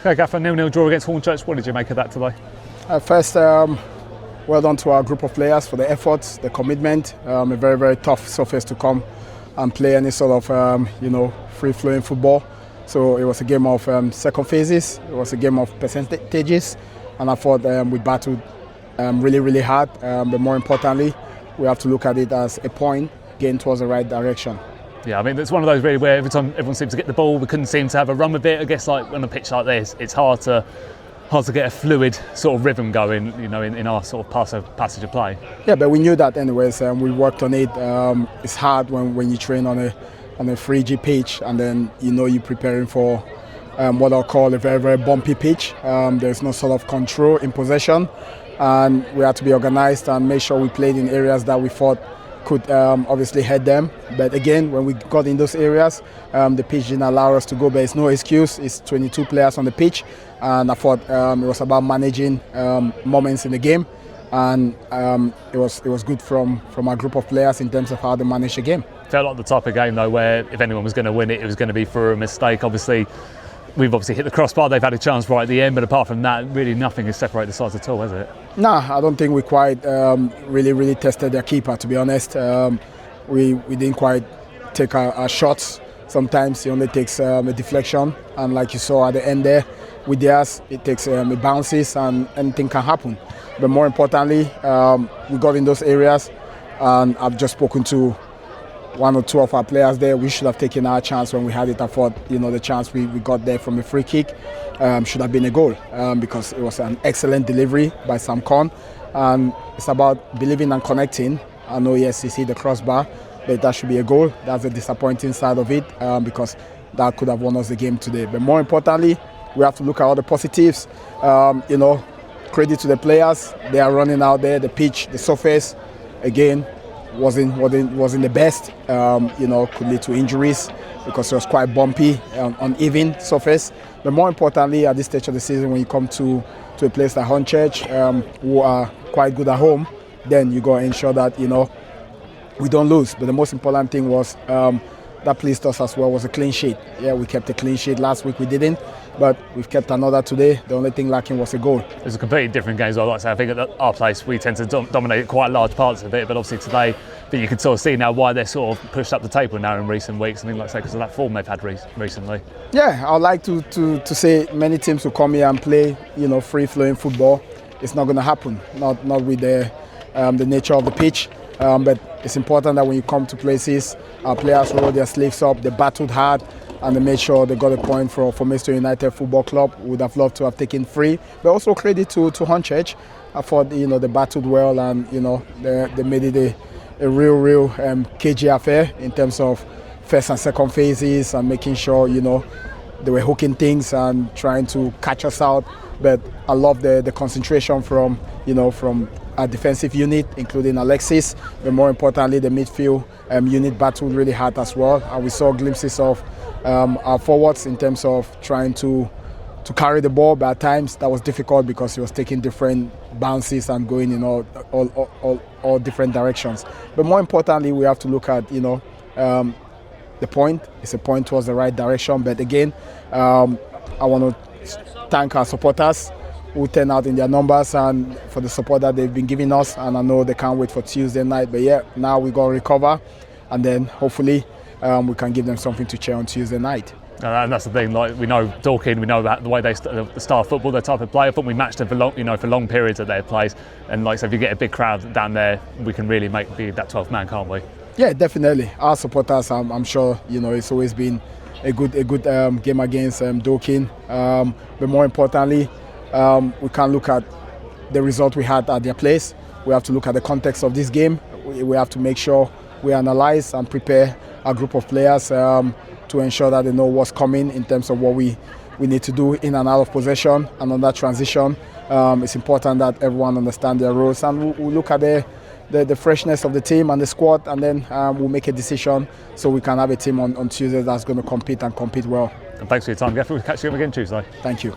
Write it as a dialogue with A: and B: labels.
A: Okay, Gaffer, 0-0 draw against Hornchurch. What did you make of that today?
B: First, well done to our group of players for the efforts, the commitment. A very, very tough surface to come and play any sort of, free-flowing football. So it was a game of second phases. It was a game of percentages, and I thought we battled really, really hard. But more importantly, we have to look at it as a point gained towards the right direction.
A: Yeah, I mean, it's one of those really where every time everyone seems to get the ball, we couldn't seem to have a run with it. I guess like on a pitch like this, it's hard to get a fluid sort of rhythm going, in our sort of passage of play.
B: Yeah, but we knew that anyways. We worked on it. It's hard when you train on a 3G pitch, and then you're preparing for what I'll call a very, very bumpy pitch. There's no sort of control in possession, and we had to be organised and make sure we played in areas that we thought could obviously hurt them. But again, when we got in those areas, the pitch didn't allow us to go, but it's no excuse. It's 22 players on the pitch, and I thought it was about managing moments in the game, and it was good from our group of players in terms of how they managed the game.
A: Felt like the type of game though where if anyone was going to win it, it was going to be for a mistake. We've obviously hit the crossbar, they've had a chance right at the end, but apart from that, really nothing has separated the sides at all, has it?
B: Nah, I don't think we quite really tested their keeper, to be honest. We didn't quite take our shots. Sometimes he only takes a deflection, and like you saw at the end there, with theirs, it takes it bounces and anything can happen. But more importantly, we got in those areas, and I've just spoken to one or two of our players there. We should have taken our chance when we had it. I thought, the chance we got there from a free kick should have been a goal because it was an excellent delivery by Sam Con, and it's about believing and connecting. I know, yes, he hit the crossbar, but that should be a goal. That's the disappointing side of it because that could have won us the game today. But more importantly, we have to look at all the positives. Credit to the players. They are running out there. The pitch, the surface, again, wasn't the best. Could lead to injuries because it was quite bumpy, uneven surface. But more importantly, at this stage of the season, when you come to a place like Hornchurch, who are quite good at home, then you got to ensure that we don't lose. But the most important thing was that pleased us as well was a clean sheet. Yeah, we kept a clean sheet. Last week we didn't, but we've kept another today. The only thing lacking was a goal.
A: It was a completely different game as well. Like I say, I think at our place we tend to dominate quite large parts of it, but obviously today, I think you can sort of see now why they're sort of pushed up the table now in recent weeks. I mean, like I say, because of that form they've had recently. Yeah,
B: I'd like to say many teams will come here and play, free-flowing football. It's not going to happen. Not with the nature of the pitch. But it's important that when you come to places, our players roll their sleeves up, they battled hard, and they made sure they got a point for Mr. United Football Club. Would have loved to have taken free. But also credit to Hornchurch. I thought they battled well, and they made it a real cagey affair in terms of first and second phases and making sure they were hooking things and trying to catch us out. But I love the concentration from our defensive unit, including Alexis, but more importantly, the midfield unit battled really hard as well. And we saw glimpses of our forwards in terms of trying to carry the ball, but at times that was difficult because he was taking different bounces and going in all different directions. But more importantly, we have to look at the point. It's a point towards the right direction. But again, I want to thank our supporters who turn out in their numbers and for the support that they've been giving us, and I know they can't wait for Tuesday night. But yeah, now we got to recover, and then hopefully we can give them something to cheer on Tuesday night.
A: And that's the thing. Like we know Dorking, we know about the way they start football, their type of play. I think we matched them for long periods at their place. And like so, if you get a big crowd down there, we can really be that 12th man, can't we? Yeah,
B: definitely. Our supporters, I'm sure it's always been a good game against Dorking. But more importantly, we can't look at the result we had at their place. We have to look at the context of this game. We have to make sure we analyze and prepare our group of players to ensure that they know what's coming in terms of what we need to do in and out of possession and on that transition. It's important that everyone understands their roles, and we'll look at the freshness of the team and the squad, and then we'll make a decision so we can have a team on Tuesday that's going to compete well.
A: And thanks for your time, Jeff. We'll catch you again Tuesday.
B: Thank you.